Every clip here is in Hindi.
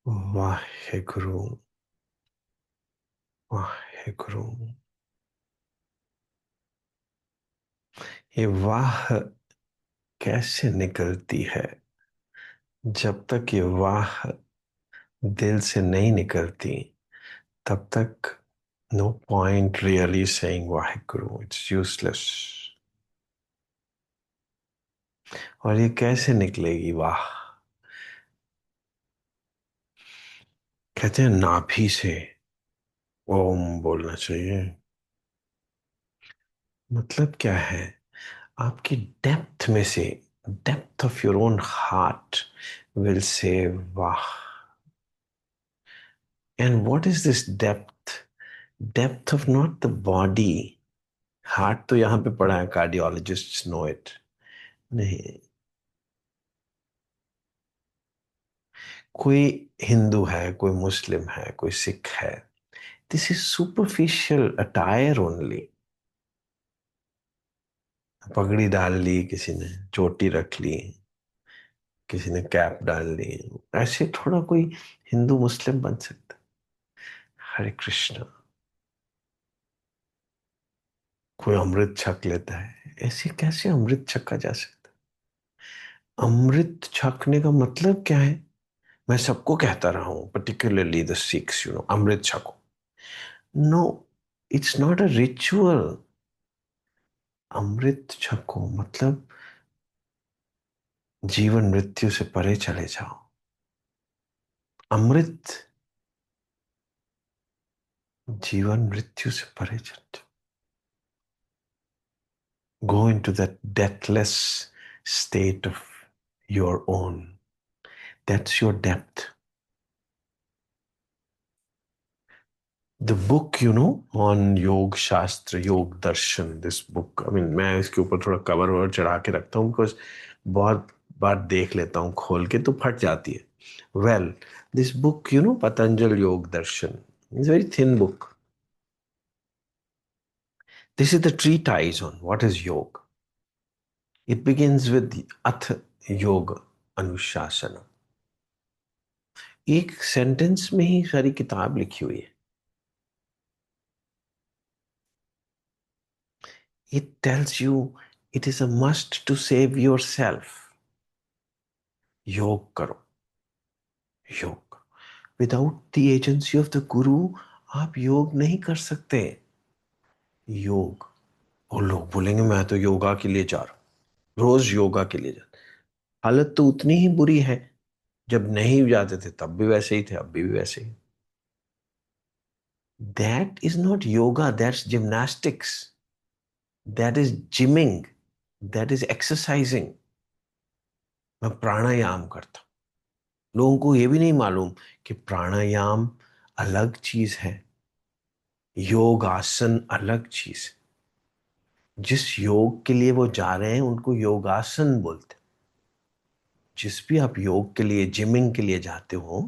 वाहेगुरु। वाहेगुरु। ये वाह कैसे निकलती है? जब तक ये वाह दिल से नहीं निकलती, तब तक no point really saying Waheguru, it's useless. और ये कैसे निकलेगी वाह? कहते हैं नाभि से ओम बोलना चाहिए। मतलब क्या है? आपकी डेप्थ में से, depth of your own heart will say वाह। And what is this depth? Depth of not the body. Heart तो यहां पे पड़ा है, कार्डियोलॉजिस्ट नो इट। नहीं, कोई हिंदू है, कोई मुस्लिम है, कोई सिख है, this is superficial attire only. पगड़ी डाल ली किसी ने, चोटी रख ली, किसी ने कैप डाल ली, ऐसे थोड़ा कोई हिंदू मुस्लिम बन सकता? हरे कृष्णा। कोई अमृत छक लेता है, ऐसे कैसे अमृत छका जा सकता? अमृत छकने का मतलब क्या है? मैं सबको कहता रहा हूं, पर्टिकुलरली द सिक्स, अमृत छको। No, it's not a ritual. अमृत छको मतलब जीवन मृत्यु से परे चले जाओ। अमृत जीवन मृत्यु से परे चले जाओ। Go into that deathless state of your own. That's your depth. The book on Yoga Shastra, Yoga Darshan, this book, I mean मैं इसके ऊपर थोड़ा कवर ववर चढ़ा के रखता हूँ, बिकॉज बहुत बार देख लेता हूँ खोल के तो फट जाती है। Well, this book, Patanjal Yoga Darshan, is very thin book. This is the treatise on what is योग. It begins with अथ योग अनुशासन। एक सेंटेंस में ही सारी किताब लिखी हुई है। It tells you it is a must to save yourself. योग करो, योग। Without the agency of the गुरु आप योग नहीं कर सकते। योग, और लोग बोलेंगे मैं तो योगा के लिए जा रहा हूं, रोज योगा के लिए जा रहा हूं। हालत तो उतनी ही बुरी है, जब नहीं जाते थे तब भी वैसे ही थे, अब भी वैसे ही। That is not yoga, that's gymnastics, that is gymming, that is exercising. मैं प्राणायाम करता हूं। लोगों को यह भी नहीं मालूम कि प्राणायाम अलग चीज है, योग आसन अलग चीज है। जिस योग के लिए वो जा रहे हैं उनको योगासन बोलते हैं। जिस भी आप योग के लिए, जिमिंग के लिए जाते हो,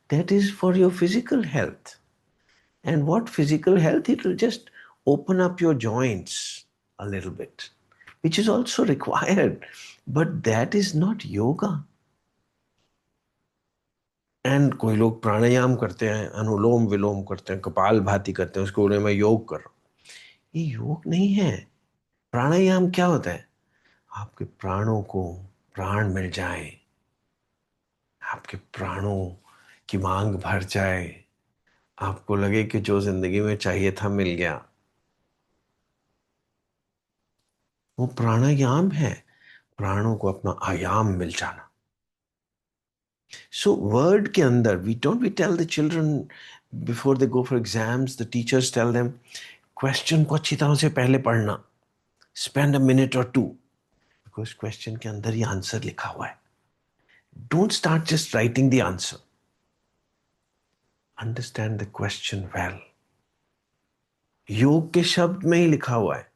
that is for your physical health. And what physical health? It will just open up your joints a little bit, which is also required, but that is not yoga. And कोई लोग प्राणायाम करते हैं, अनुलोम विलोम करते हैं, कपाल भाती करते हैं, उसको बोले मैं योग कर रहा हूं। ये योग नहीं है। प्राणायाम क्या होता है? आपके प्राणों को प्राण मिल जाए, आपके प्राणों की मांग भर जाए, आपको लगे कि जो जिंदगी में चाहिए था मिल गया, वो प्राणायाम है। प्राणों को अपना आयाम मिल जाना। सो वर्ड के अंदर, we tell the children before they go for exams, the teachers tell them question को अच्छी तरह से पहले पढ़ना, स्पेंड अ मिनट और टू, बिकॉज क्वेश्चन के अंदर ही आंसर लिखा हुआ है। Don't start just writing the answer, understand the question well. योग के शब्द में ही लिखा हुआ है।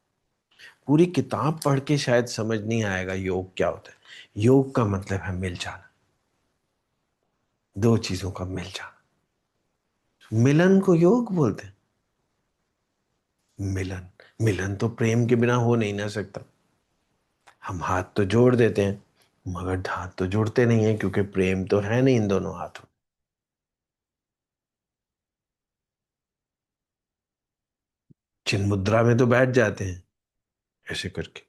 पूरी किताब पढ़ के शायद समझ नहीं आएगा योग क्या होता है। योग का मतलब है मिल जाना, दो चीजों का मिल जाना। मिलन को योग बोलते हैं। मिलन, मिलन तो प्रेम के बिना हो नहीं ना सकता। हम हाथ तो जोड़ देते हैं, मगर हाथ तो जोड़ते नहीं है, क्योंकि प्रेम तो है नहीं इन दोनों हाथों। चिन्ह मुद्रा में तो बैठ जाते हैं ऐसे करके,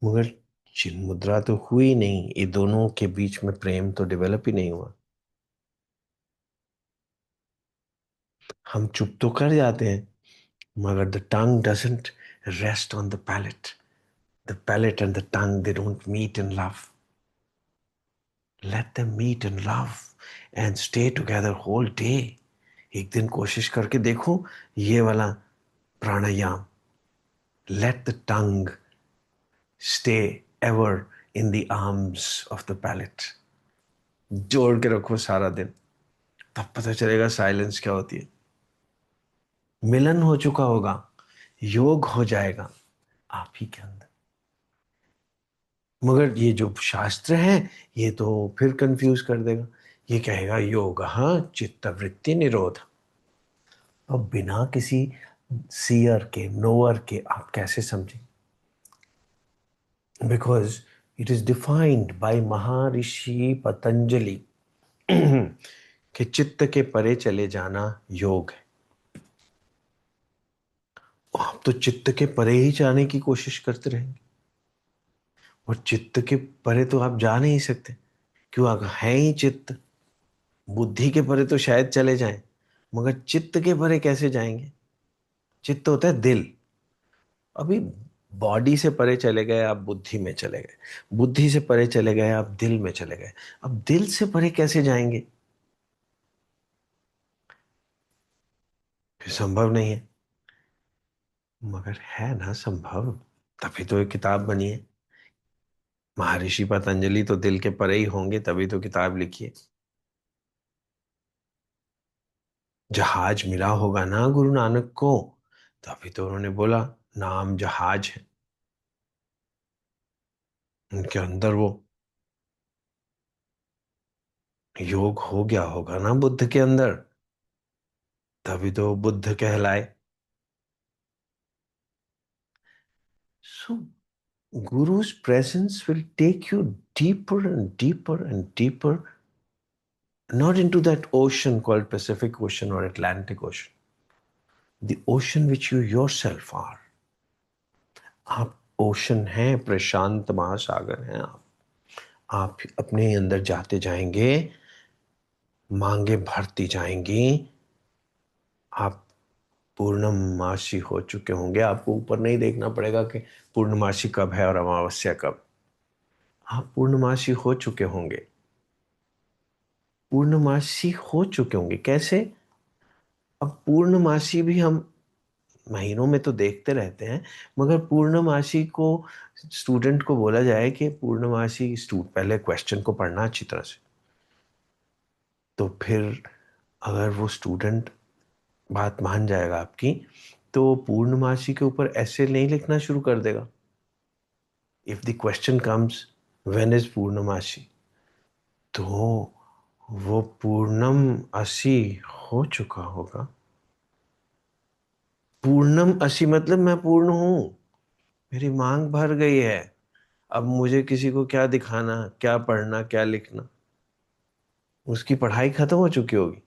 मगर चिन्ह मुद्रा तो हुई नहीं, ये दोनों के बीच में प्रेम तो डेवलप ही नहीं हुआ। हम चुप तो कर जाते हैं, मगर the tongue doesn't rest on the palate, the palate and the tongue they don't meet in love. Let them meet in love and stay together whole day. एक दिन कोशिश करके देखो ये वाला प्राणायाम, let the tongue stay ever in the arms of the palate, जोड़ के रखो सारा दिन, तब पता चलेगा साइलेंस क्या होती है। मिलन हो चुका होगा, योग हो जाएगा आप ही के अंदर। मगर ये जो शास्त्र है ये तो फिर कंफ्यूज कर देगा, ये कहेगा योग हाँ चित्त वृत्ति निरोध। अब बिना किसी सीयर के, नोअर के आप कैसे समझें? Because it is defined by महर्षि पतंजलि कि चित्त के परे चले जाना योग है। आप तो चित्त के परे ही जाने की कोशिश करते रहेंगे, और चित्त के परे तो आप जा नहीं सकते, क्यों? अगर है ही चित्त, बुद्धि के परे तो शायद चले जाएं, मगर चित्त के परे कैसे जाएंगे? चित्त होता है दिल। अभी बॉडी से परे चले गए आप, बुद्धि में चले गए, बुद्धि से परे चले गए आप, दिल में चले गए। अब दिल से परे कैसे जाएंगे? फिर संभव नहीं है। मगर है ना संभव, तभी तो एक किताब बनी है। महर्षि पतंजलि तो दिल के परे ही होंगे, तभी तो किताब लिखी है। जहाज मिला होगा ना गुरु नानक को, तभी तो उन्होंने बोला नाम जहाज है। उनके अंदर वो योग हो गया होगा ना बुद्ध के अंदर, तभी तो बुद्ध कहलाए। सो Guru's presence will take you deeper and deeper and deeper, not into that ocean called Pacific Ocean or Atlantic Ocean, the ocean which you yourself are. आप ओशन हैं, प्रशांत महासागर हैं आप अपने अंदर जाते जाएंगे, मांगे भरती जाएंगी, आप पूर्णमासी हो चुके होंगे। आपको ऊपर नहीं देखना पड़ेगा कि पूर्णमासी कब है और अमावस्या कब, आप पूर्णमासी हो चुके होंगे। पूर्णमासी हो चुके होंगे कैसे? अब पूर्णमासी भी हम महीनों में तो देखते रहते हैं, मगर पूर्णमासी को स्टूडेंट को बोला जाए कि पूर्णमासी पहले क्वेश्चन को पढ़ना अच्छी तरह से, तो फिर अगर वो स्टूडेंट बात मान जाएगा आपकी, तो पूर्णमासी के ऊपर ऐसे नहीं लिखना शुरू कर देगा। If the question comes when is पूर्णमासी, तो वो पूर्णम असी हो चुका होगा। पूर्णम असी मतलब मैं पूर्ण हूं, मेरी मांग भर गई है। अब मुझे किसी को क्या दिखाना, क्या पढ़ना, क्या लिखना? उसकी पढ़ाई खत्म हो चुकी होगी,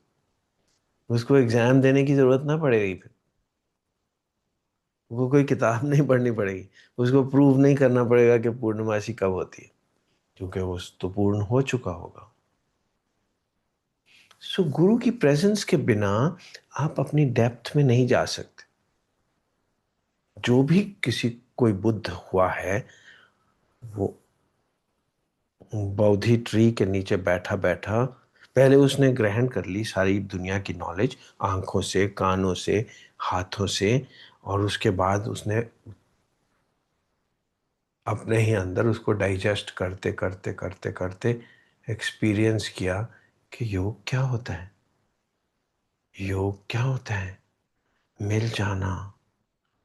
उसको एग्जाम देने की जरूरत ना पड़ेगी फिर, वो कोई किताब नहीं पढ़नी पड़ेगी, उसको प्रूव नहीं करना पड़ेगा कि पूर्णमासी कब होती है, क्योंकि वो तो पूर्ण हो चुका होगा। सो गुरु की प्रेजेंस के बिना आप अपनी डेप्थ में नहीं जा सकते। जो भी किसी कोई बुद्ध हुआ है, वो बोधि ट्री के नीचे बैठा बैठा पहले उसने ग्रहण कर ली सारी दुनिया की नॉलेज, आंखों से, कानों से, हाथों से, और उसके बाद उसने अपने ही अंदर उसको डाइजेस्ट करते करते करते करते एक्सपीरियंस किया कि योग क्या होता है। योग क्या होता है? मिल जाना,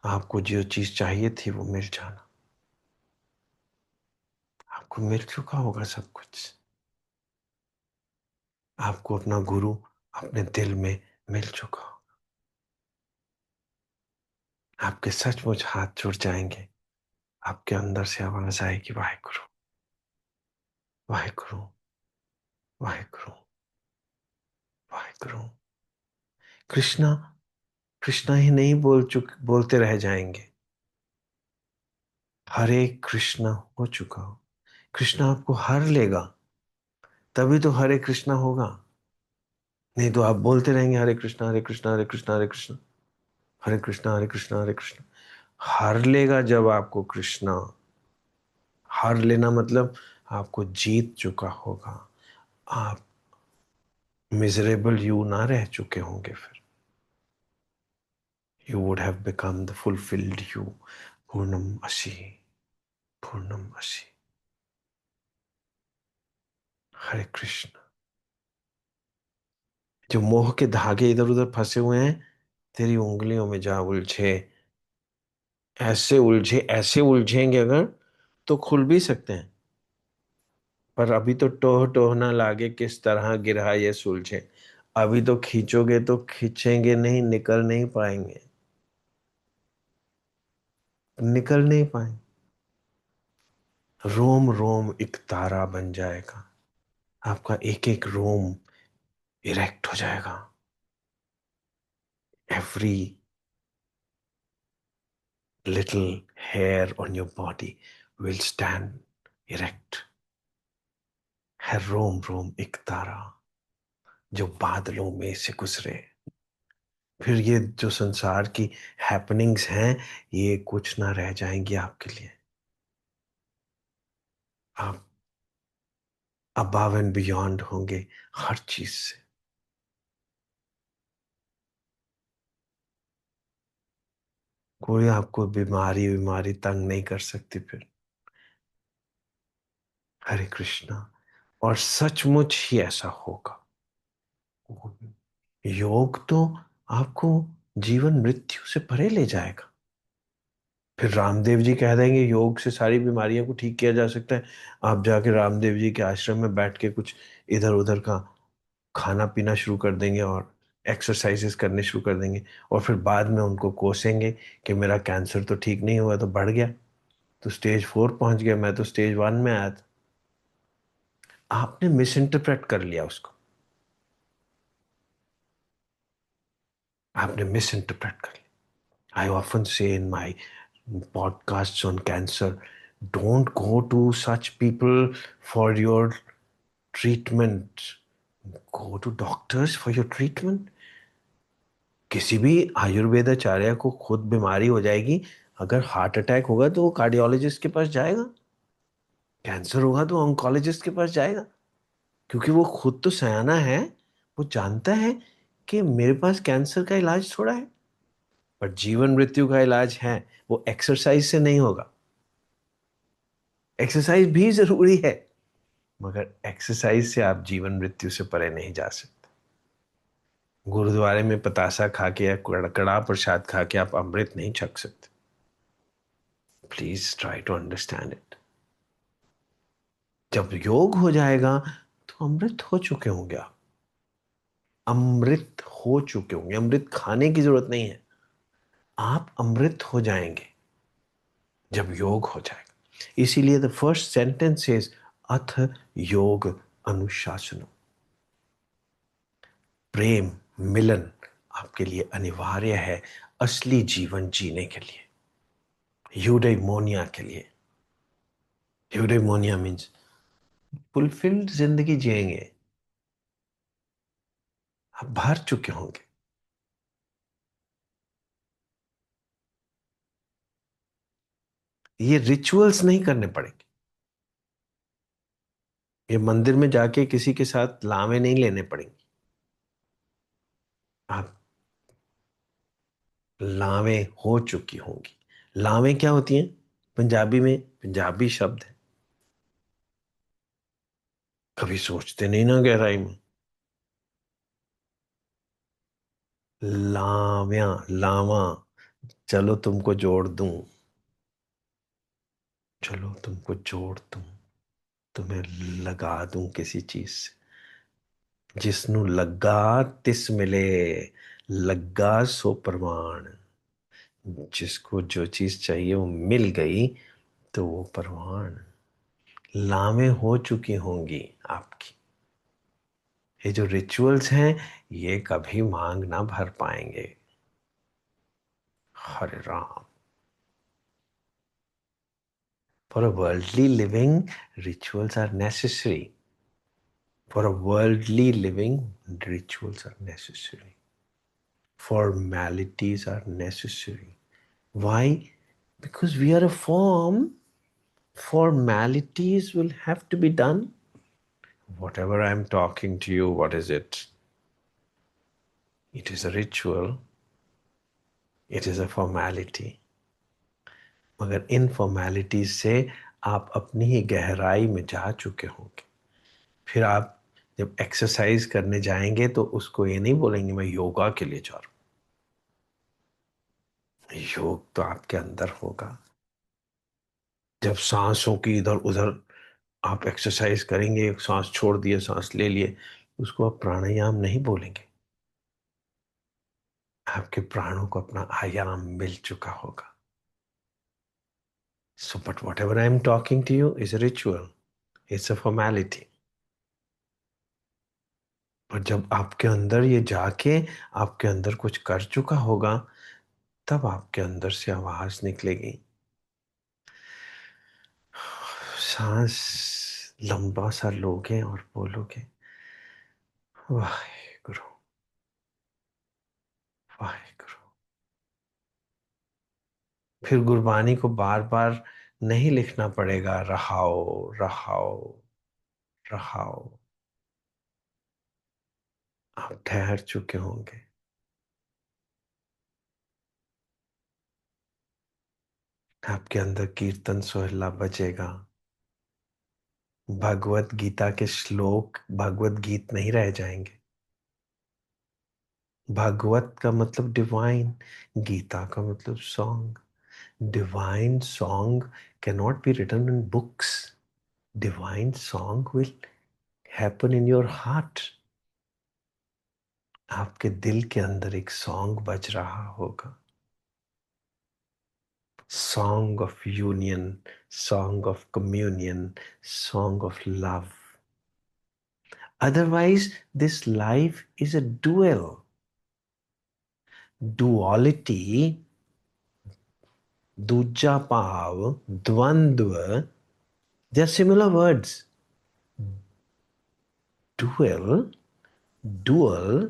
आपको जो चीज चाहिए थी वो मिल जाना। आपको मिल चुका होगा सब कुछ, आपको अपना गुरु अपने दिल में मिल चुका हो। आपके सचमुच हाथ जुड़ जाएंगे, आपके अंदर से आवाज आएगी वाहेगुरु, वाहेगुरु, वाहेगुरु, वाहेगुरु। कृष्णा कृष्णा ही नहीं बोलते रह जाएंगे। हरे कृष्णा हो चुका हो। कृष्णा आपको हर लेगा, तभी तो हरे कृष्णा होगा। नहीं तो आप बोलते रहेंगे हरे कृष्णा हरे कृष्णा हरे कृष्णा हरे कृष्णा, हरे कृष्णा हरे कृष्णा हरे कृष्णा। हर लेगा जब आपको कृष्णा। हार लेना मतलब आपको जीत चुका होगा। आप मिजरेबल यू ना रह चुके होंगे फिर। You would have become the fulfilled you. पूर्णम असी, पूर्णम असी। हरे कृष्ण। जो मोह के धागे इधर उधर फंसे हुए हैं, तेरी उंगलियों में जा उलझे। ऐसे उलझेंगे अगर, तो खुल भी सकते हैं। पर अभी तो टोह टोह ना लागे किस तरह गिरा ये सुलझे। अभी तो खींचोगे तो खींचेंगे नहीं, निकल नहीं पाएंगे। निकल नहीं पाएंगे। रोम रोम एक तारा बन जाएगा। आपका एक एक रोम इरेक्ट हो जाएगा। Every little hair on your body will stand erect. है रोम रोम एक तारा जो बादलों में से गुजरे। फिर ये जो संसार की हैपनिंग्स हैं, ये कुछ ना रह जाएंगी आपके लिए। आप अबव एंड बियॉन्ड होंगे हर चीज से। कोई आपको बीमारी बीमारी तंग नहीं कर सकती फिर। हरे कृष्णा। और सचमुच ही ऐसा होगा। योग तो आपको जीवन मृत्यु से परे ले जाएगा। फिर रामदेव जी कह देंगे योग से सारी बीमारियों को ठीक किया जा सकता है। आप जाके रामदेव जी के आश्रम में बैठ के कुछ इधर उधर का खाना पीना शुरू कर देंगे और एक्सरसाइजेस करने शुरू कर देंगे। और फिर बाद में उनको कोसेंगे कि मेरा कैंसर तो ठीक नहीं हुआ, तो बढ़ गया, तो स्टेज 4 पहुंच गया, मैं तो स्टेज 1 में आया था। आपने मिस इंटरप्रेट कर लिया उसको। आपने मिस इंटरप्रेट कर लिया। आई ऑफन से इन माई podcasts on cancer, don't go to such people for your treatment. Go to doctors for your treatment. किसी भी आयुर्वेदाचार्य को खुद बीमारी हो जाएगी, अगर हार्ट अटैक होगा तो वो कार्डियोलॉजिस्ट के पास जाएगा, कैंसर होगा तो ऑन्कोलॉजिस्ट के पास जाएगा। क्योंकि वो खुद तो सयाना है। वो जानता है कि मेरे पास कैंसर का इलाज थोड़ा है, पर जीवन मृत्यु का इलाज है। वो एक्सरसाइज से नहीं होगा। एक्सरसाइज भी जरूरी है, मगर एक्सरसाइज से आप जीवन मृत्यु से परे नहीं जा सकते। गुरुद्वारे में पतासा खा के या कड़ा प्रसाद खा के आप अमृत नहीं छक सकते। Please try to understand it. जब योग हो जाएगा तो अमृत हो चुके होंगे आप। अमृत हो चुके होंगे, अमृत खाने की जरूरत नहीं है। आप अमृत हो जाएंगे जब योग हो जाएगा। इसीलिए द फर्स्ट सेंटेंस इज अथ योग अनुशासनम। प्रेम, मिलन आपके लिए अनिवार्य है असली जीवन जीने के लिए, यूडेमोनिया के लिए। यूडेमोनिया मीन्स फुलफिल्ड जिंदगी जिएंगे। आप भर चुके होंगे। ये रिचुअल्स नहीं करने पड़ेंगे। ये मंदिर में जाके किसी के साथ लावे नहीं लेने पड़ेंगे। आप लावे हो चुकी होंगी। लावे क्या होती हैं? पंजाबी में, पंजाबी शब्द है, कभी सोचते नहीं ना गहराई में। लाव्या, लावा, चलो तुमको जोड़ दूं, चलो तुमको जोड़ दूं, तुम्हें लगा दूं किसी चीज से। जिसनु लगा तिस मिले, लगा सो प्रमाण। जिसको जो चीज चाहिए वो मिल गई तो वो प्रमाण। लावें हो चुकी होंगी आपकी। ये जो रिचुअल्स हैं, ये कभी मांग ना भर पाएंगे। हरे Ram. For a worldly living, rituals are necessary. For a worldly living, rituals are necessary. Formalities are necessary. Why? Because we are a form. Formalities will have to be done. Whatever I'm talking to you, what is it? It is a ritual. It is a formality. मगर इन फॉर्मेलिटीज से आप अपनी ही गहराई में जा चुके होंगे. फिर आप जब एक्सरसाइज करने जाएंगे तो उसको ये नहीं बोलेंगे मैं योगा के लिए जा रहा हूं. योग तो आपके अंदर होगा. जब सांसों की इधर उधर आप एक्सरसाइज करेंगे, एक सांस छोड़ दिए सांस ले लिए, उसको आप प्राणायाम नहीं बोलेंगे. आपके प्राणों को अपना आयाम मिल चुका होगा. So, but whatever I am talking to you is a ritual. It's a formality. और जब आपके अंदर ये जाके आपके अंदर कुछ कर चुका होगा, तब आपके अंदर से आवाज निकलेगी. सांस लंबा सा लोगे और बोलोगे वाहेगुरु वाहेगुरु. फिर गुरबानी को बार बार नहीं लिखना पड़ेगा. रहाओ रहाओ रहाओ. आप ठहर चुके होंगे. आपके अंदर कीर्तन सोहला बजेगा. भगवत गीता के श्लोक भगवत गीत नहीं रह जाएंगे. भागवत का मतलब डिवाइन. गीता का मतलब song. Divine song cannot be written in books. Divine song will happen in your heart. आपके दिल के अंदर एक सॉन्ग बज रहा होगा. Song of union, song of communion, song of love. Otherwise, this life is a duel. Duality, दूजा भाव, द्वंद्व, they are similar words. Dual, dual,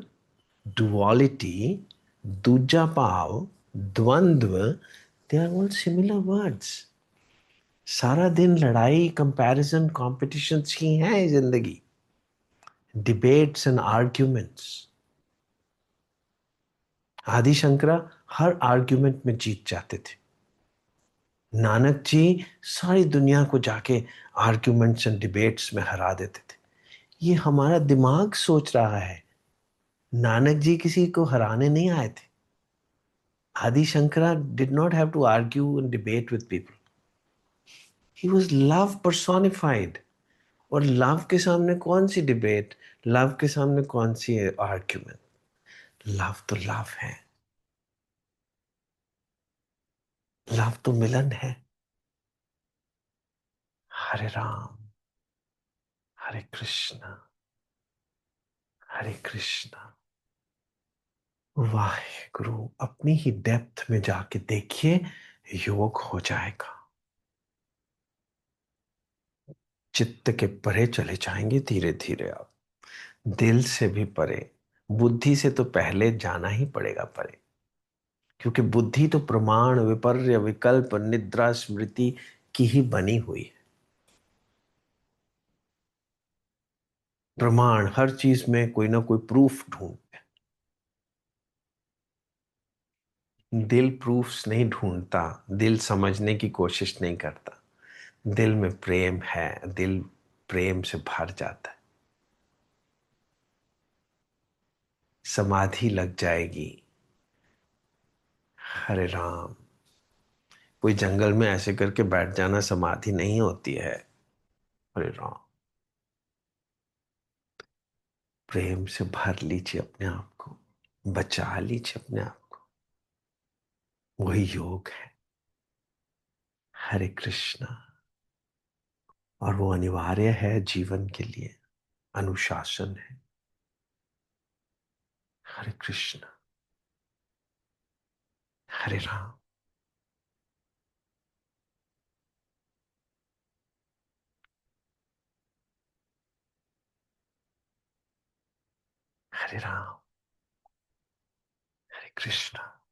duality, दूजा भाव, द्वंद्व, they are all similar words. सारा दिन लड़ाई कंपैरिजन कॉम्पिटिशंस ही हैं जिंदगी. Debates and arguments. आदि शंकरा हर आर्ग्यूमेंट में जीत जाते थे. नानक जी सारी दुनिया को जाके आर्ग्यूमेंट्स एंड डिबेट्स में हरा देते थे. ये हमारा दिमाग सोच रहा है. नानक जी किसी को हराने नहीं आए थे. Adi Shankara did not have to argue and debate with people. He was love personified. और लव के सामने कौन सी डिबेट, लव के सामने कौन सी आर्ग्यूमेंट. लव तो लव है. लव तो मिलन है. हरे राम हरे कृष्णा हरे कृष्णा. वाहेगुरु. अपनी ही डेप्थ में जाके देखिए, योग हो जाएगा. चित्त के परे चले जाएंगे धीरे धीरे आप. दिल से भी परे. बुद्धि से तो पहले जाना ही पड़ेगा परे. क्योंकि बुद्धि तो प्रमाण विपर्य विकल्प निद्रा स्मृति की ही बनी हुई है. प्रमाण हर चीज में कोई ना कोई प्रूफ ढूंढते हैं. दिल प्रूफ्स नहीं ढूंढता. दिल समझने की कोशिश नहीं करता. दिल में प्रेम है. दिल प्रेम से भर जाता है. समाधि लग जाएगी. हरे राम. कोई जंगल में ऐसे करके बैठ जाना समाधि नहीं होती है. हरे राम. प्रेम से भर लीजिए अपने आप को. बचा लीजिए अपने आप को. वही योग है. हरे कृष्णा. और वो अनिवार्य है जीवन के लिए. अनुशासन है. हरे कृष्णा हरे राम। हरे राम। हरे कृष्णा।